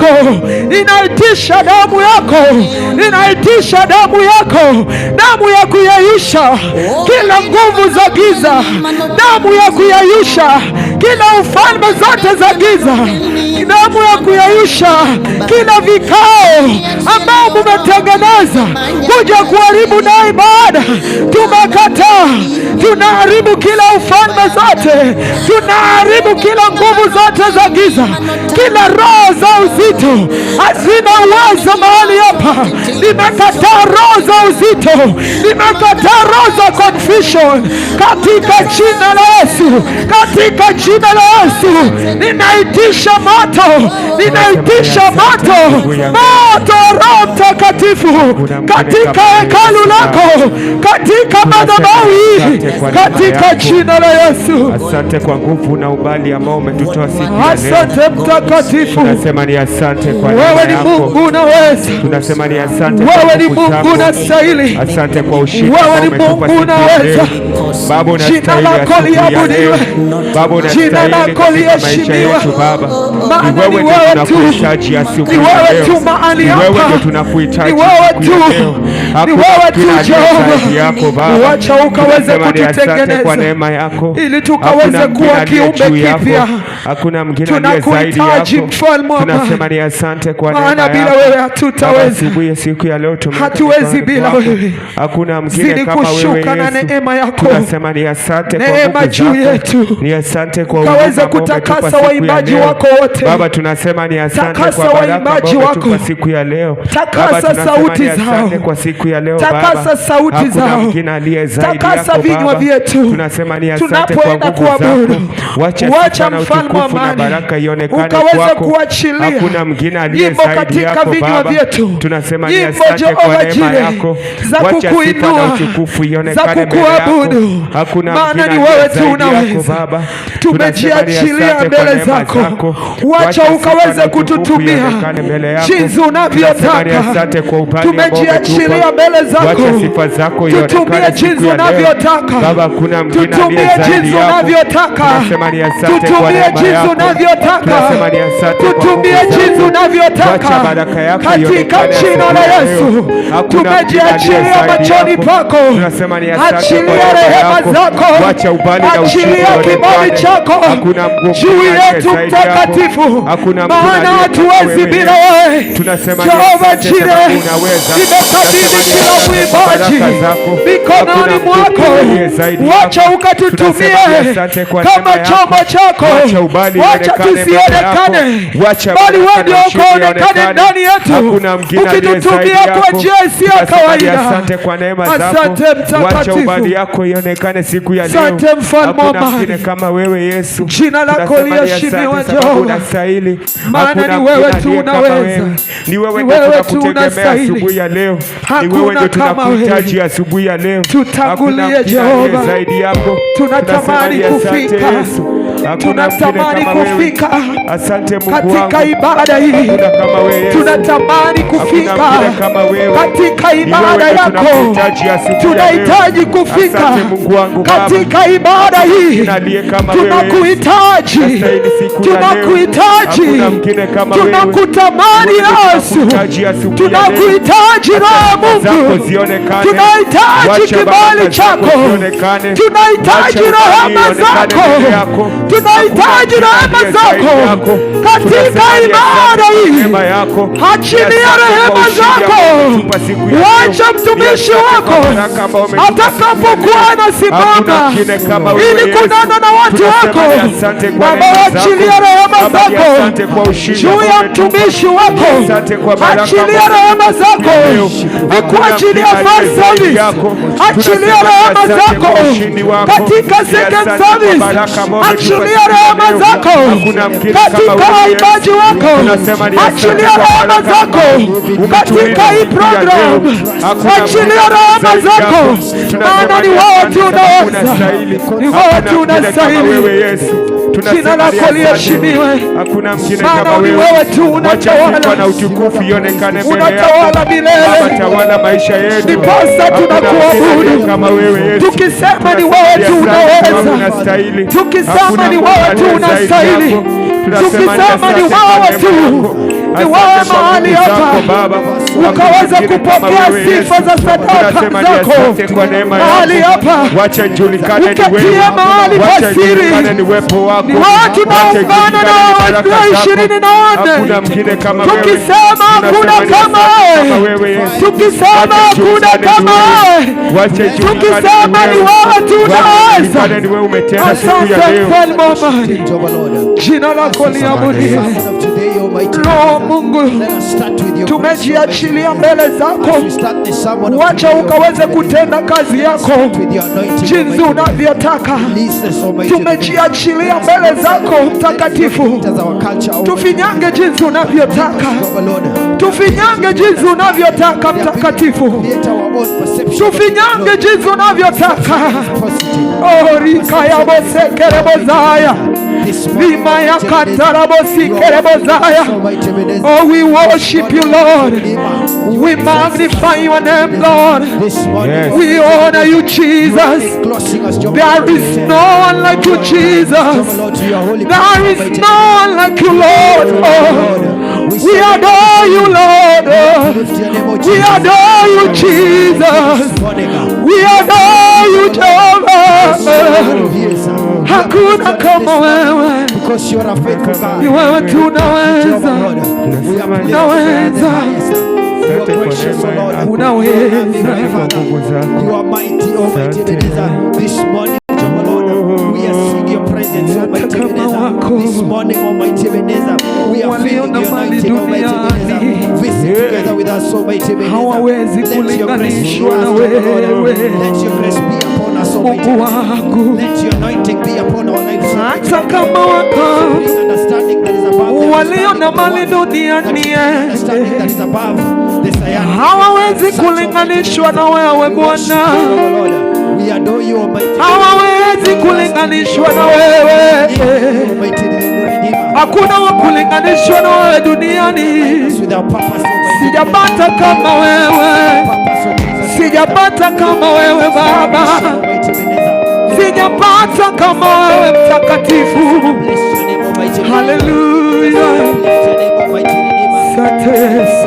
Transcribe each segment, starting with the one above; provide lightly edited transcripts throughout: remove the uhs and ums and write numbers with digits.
yako, inaitisha damu yako, inaitisha damu yako, damu ya kuyeyusha kila nguvu za giza, damu ya kuyeyusha kila ufalme zote za giza, damu ya kuyeyusha kila vikao ambao mumetengeneza kuja kuharibu na ibada. Tumekataa, tunaharibu kila ufalme zote, tunaharibu kila nguvu zote za giza, kila roho za uzito hazina uwezo mahali hapa. Nimekataa roho za uzito, nimekataa roho za confusion katika jina la Yesu, katika jina la Yesu. Ninaitisha moto, ninaitisha moto, moto Roho Mtakatifu katika hekalu lako, katika madhabahu hii, katika jina la Yesu. Asante kwa nguvu na ubali ambao umetutoa siku ya leo. Asante Mtakatifu, tunasema ni asante kwa wewe ni Mungu unaweza, tunasema ni asante, wewe ni Mungu unastahili, asante kwa ushindi, wewe ni Mungu unaweza. Baba unastahili, jina lako liabudiwe, Baba jina lako liheshimiwe. Maana ni wewe tunakuhitaji asubuhi ya leo, ni wewe tunakuhitaji, ni wewe tu Jehova. Wacha ukaweze kututengeneza kwa neema yako, ili tukaweze kuwa kiumbe kipya. Hakuna mwingine aliye zaidi yako. Tunasema ni asante kwa neema yako, maana bila wewe hatutaweza. Asubuhi siku ya leo hatuwezi bila wewe. Hakuna mwingine kama wewe Yesu. Na neema yako, tunasema ni asante kwa neema juu yetu, ni asante kwa ukaweze kutakasa waimbaji wako wote. Baba tunasema ni asante kwa waimbaji wako siku ya leo. Takasa sauti zao kwa siku ya leo Baba, takasa sauti zao, takasa vinywa vyetu. Tunasema ni asante kwa nguvu zako. Wacha mfalme wa amani ukaweze kuachilia. Hakuna mwingine aliye zaidi yako Baba. Tunasema ni asante kwa neema yako. Wacha sifa na utukufu ionekane mbele yako. Hakuna mwingine aliye zaidi yako Baba. Tumejiachilia mbele zako, wacha ukaweze kututumia jinsi unavyotaka. Tumejiachilia mbele zako, tutumie jinsi unavyotaka. Tutumie jinsi unavyotaka, tutumie jinsi unavyotaka, tutumie jinsi unavyotaka, katika jina la Yesu. Tumejiachilia machoni pako, achilia rehema zako, achilia kibali chako juu yetu Mtakatifu, maana hatuwezi bila wewe. Jehova Jireh, nimekabidhi kila mwimbaji mikononi mwako, wacha ukatutumie kama chombo chako. Wacha tusionekane, bali wewe ndio ukaonekane ndani yetu, ukitutumia kwa njia isiyo kawaida. Asante kwa neema zako, wacha ubali yako ionekane siku ya leo. Asante mfalme wa amani, kama wewe Yesu, jina lako liheshimiwe Jehova, maana ni wewe tu unaweza, ni wewe tu tunakutegemea asubuhi ya leo, ni wewe ndio tunakuhitaji asubuhi ya leo. Tutangulie Jehova, zaidi yako tunatamani kufika, tunatamani kufika katika ibada hii, tunatamani kufika katika ibada yako, tunahitaji kufika katika ibada hii. Tunakuhitaji, tunakuhitaji, tunakutamani Yesu, tunakuhitaji Roho Mungu, tunahitaji kibali chako, tunahitaji rehema zako, tunahitaji rehema zako katika ibada hii. Achilia rehema zako, wacha mtumishi wako atakapokuwa anasimama ili kunena na watu wako Baba, achilia rehema zako juu ya mtumishi wako, achilia rehema zako kwa ajili ya first service, achilia rehema zako katika second service, achilia rehema zako katika waimbaji wako, achilia rehema zako katika hii program, achilia rehema zako, maana ni wewe tu unaweza, ni wewe tu unastahili. Jina lako liheshimiwe, maana ni wewe tu unatawala na utukufu ionekane mbele yako, unatawala milele. Tawala maisha yetu, ndiposa tunakuabudu kama wewe Yesu, tukisema ni wewe tu unaweza, tukisema ni wewe tu unastahili, tukisema ni wewe tu ni wewe mahali hapa, ukaweza kupokea sifa za sadaka zako mahali hapa, ukatie mahali pasiri. Ni watu tunaungana na watu 24 tukisema hakuna kama wewe, tukisema hakuna kama wewe, tukisema ni wewe tunaweza. Asante mfalme wa amani, jina lako liabudiwe. Roho Mungu, tumejiachilia mbele zako, wacha ukaweze kutenda kazi yako jinsi unavyotaka. Tumejiachilia mbele zako Mtakatifu, tufinyange jinsi unavyotaka, tufinyange jinsi unavyotaka Mtakatifu, tufinyange jinsi unavyotaka. Orika ya bosekerebozaya Vima ya katarabosekerebozaya. Oh, we worship you, Lord. We magnify your name, Lord. We honor you, Jesus. There is no one like you, Jesus. There is no one like you, Lord. Oh, we adore you, Lord. We adore you, Jesus. We adore you, Jehovah. Hakuna kama wewe, ni wewe tunaweza, unaweza, unaweza. You are mighty, Almighty Ebenezer. This morning, we are seeing your presence, Almighty Ebenezer. This morning, Almighty Ebenezer, we are feeling your anointing, Almighty Ebenezer. Visit together with us, Almighty Ebenezer. Let your grace be upon us, let your grace be upon us, Almighty Ebenezer. Let your anointing be upon our lives. Hata kama wako walio na mali duniani hawawezi kulinganishwa na wewe Bwana, hawawezi kulinganishwa na wewe. Hakuna wa kulinganishwa na wewe duniani. Sijapata kama wewe, sijapata kama wewe Baba, sijapata kama wewe Mtakatifu. Haleluya. Asante Yesu.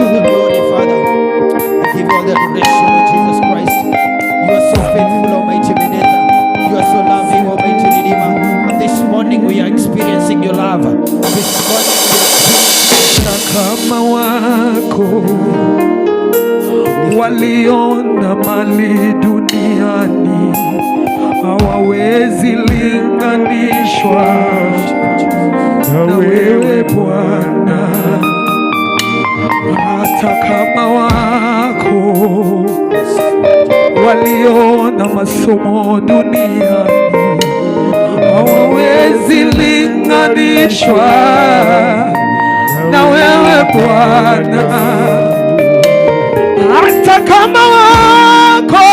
We are experiencing your love. This morning, kama wako waliona mali duniani hawawezi linganishwa na wewe Bwana. Hata kama wako waliona masomo duniani hawawezi linganishwa na wewe Bwana. Hata kama wako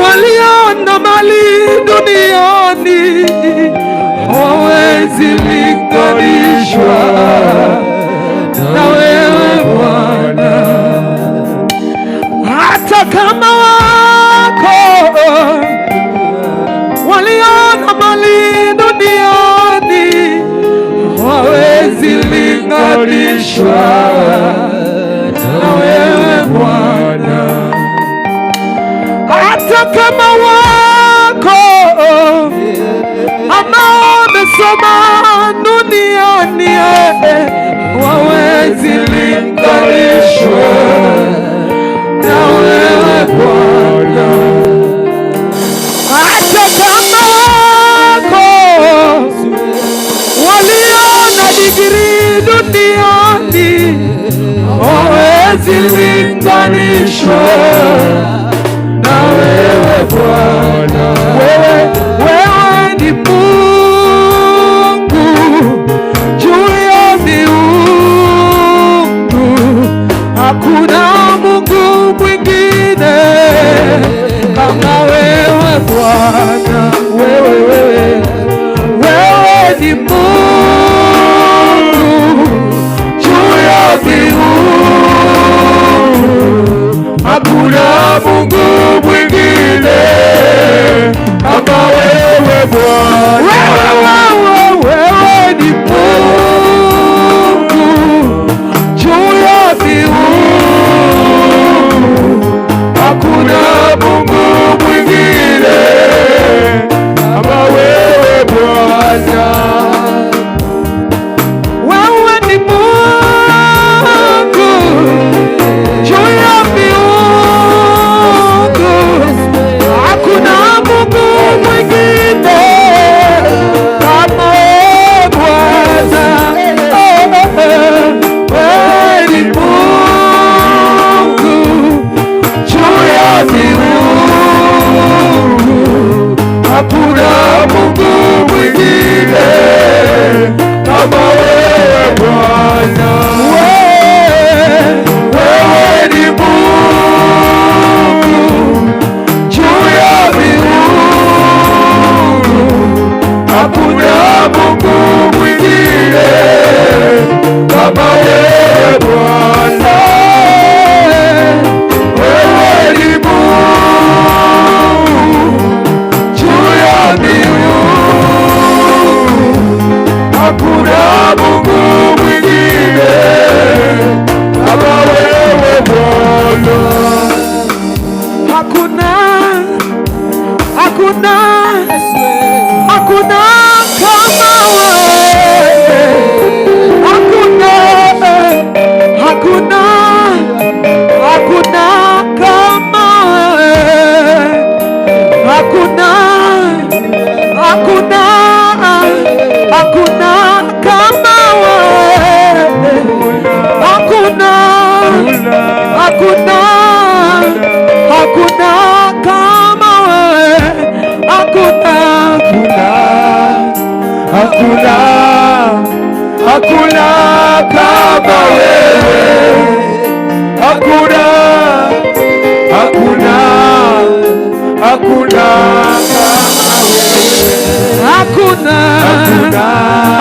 waliona mali duniani hawawezi linganishwa na wewe Bwana. Hata kama wako waliona mali duniani hawawezi linganishwa na wewe Bwana. Hata kama wako ambao wamesoma duniani hawawezi linganishwa na wewe Bwana. Hata kama wako waliona digrii duniani hawawezi linganishwa na wewe Bwana. Wewe ni Mungu juu ya miungu, hakuna Mungu mwingine kama wewe Bwana. Wewe ni Mungu juu ya miungu, hakuna Mungu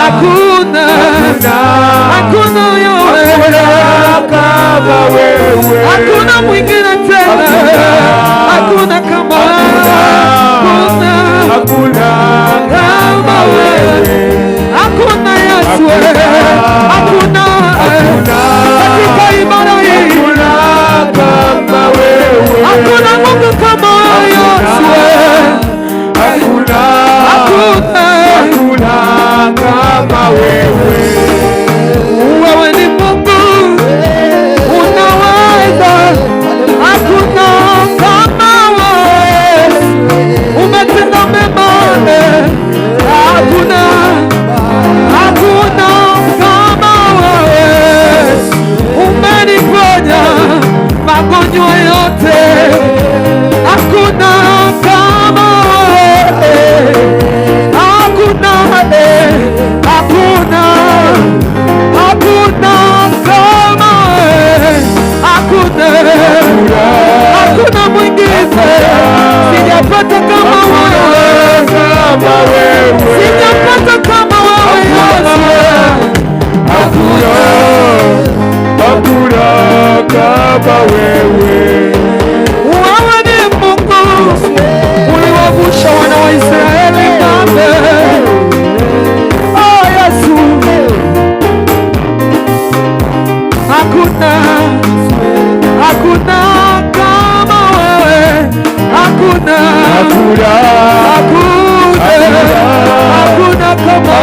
hakuna kama wewe, hakuna mwingine tena, hakuna kama kama wewe, hakuna Yesu, hakuna katika ibada hii, hakuna Mungu kama Yesu, hakuna kama wewe. Wewe ni Mungu unaweza, hakuna kama wewe, umetenda mema, hakuna kama wewe, umeniponya magonjwa yote, hakuna kama wewe, hakuna mwingine, sijapata kama wewe, sijapata kama wewe, hakuna kama wewe. Wewe ni Mungu uliwavusha wana wa Israeli ng'ambo. Oh Yesu, hakuna kama wewe, hakuna kama wewe, hakuna kama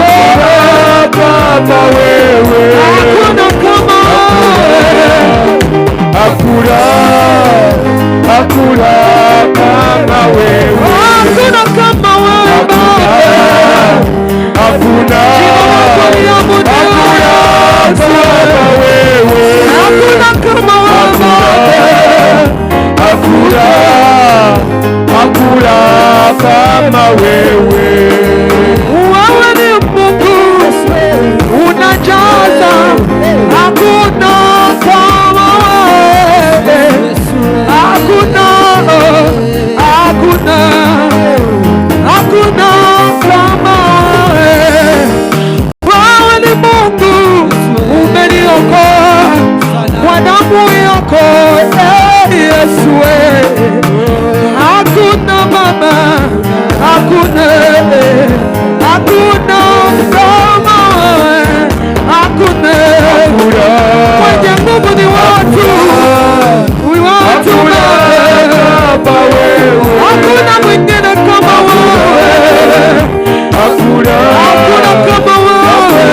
wewe ni Mungu unajaza, hakuna kama wewe, hakuna kama wewe. Wewe ni Mungu umeniokoa kwa damu yako, Yesu, hakuna Baba, hakuna kama wewe, hakuna mwenye nguvu ni watu hakuna mwingine kama wewe, hakuna kama wewe.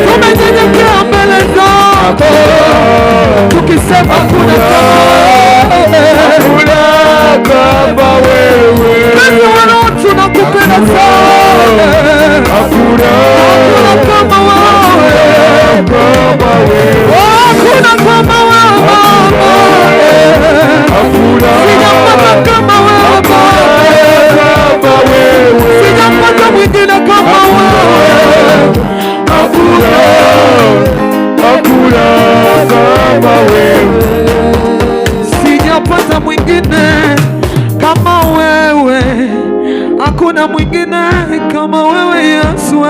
Tumenyenyekea mbele zako tukisema hakuna kama wewe. Tunakupenda sana, hakuna kama wewe, hakuna kama wewe, sijapata kama wewe, sijapata mwingine kama wewe, hakuna kama wewe, sijapata mwingine kama wewe, hakuna mwingine kama wewe Yesu.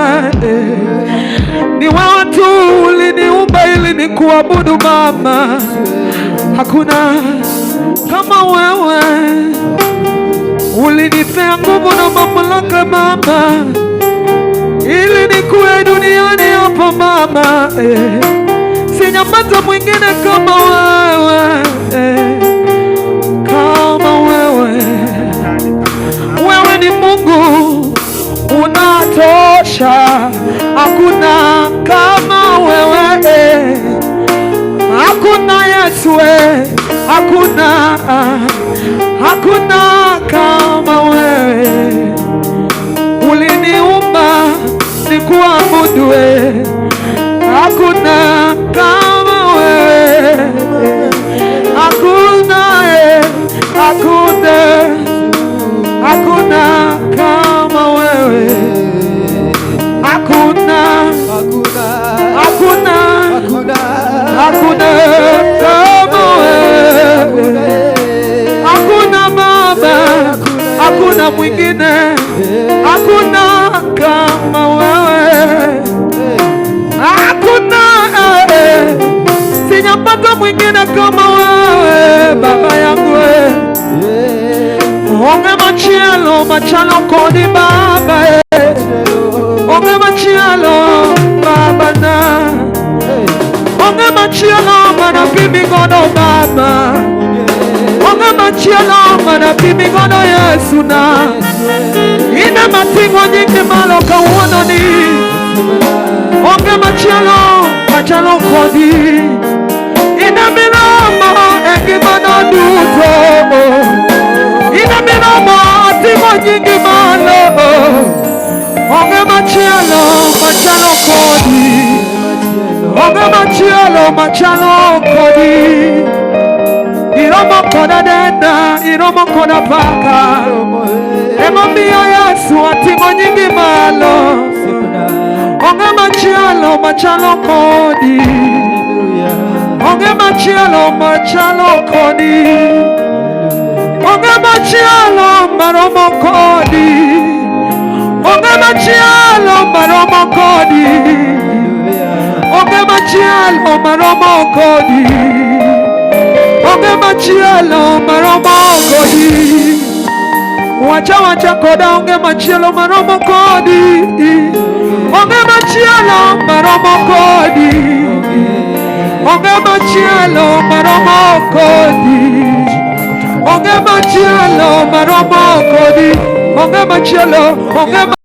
Ni wewe tu uliniumba ili nikuabudu Baba, hakuna kama wewe, ulinipea nguvu na mamlaka Baba ili nikuwe duniani hapa Baba, sijapata mwingine kama wewe, kama wewe. Wewe ni Mungu unatosha, hakuna kama wewe, hakuna Yesu, hakuna kama wewe, uliniumba nikuabudu, hakuna kama wewe, hakuna kama wewe, hakuna kama wewe, hakuna Baba, hakuna mwingine, hakuna Hakuna mwingine kama wewe Baba yangu. Onge machielo machalo kodi Baba. Onge machielo Baba na. Onge machielo mana pimi godo Baba. Onge machielo mana pimi godo Yesu na. Ina matingo nyingi malo kauono ni. Onge machalo kodi. Ina minama ekimano duto. Ina minama tingo nyingi malo. Onge machalo kodi. Onge machalo kodi. Iromo koda denda, iromo koda paka. Ema miya Yesu atingo nyingi malo. Onge machalo kodi. Onge machalo kodi. Onge machalo maromo kodi. Onge machalo maromo kodi. Onge machalo maromo kodi. Onge machalo maromo kodi. Wacha koda onge machalo maromo kodi. Onge machalo maromo kodi. Onge machalo maromo kodi. Onge machalo maromo kodi. Onge machalo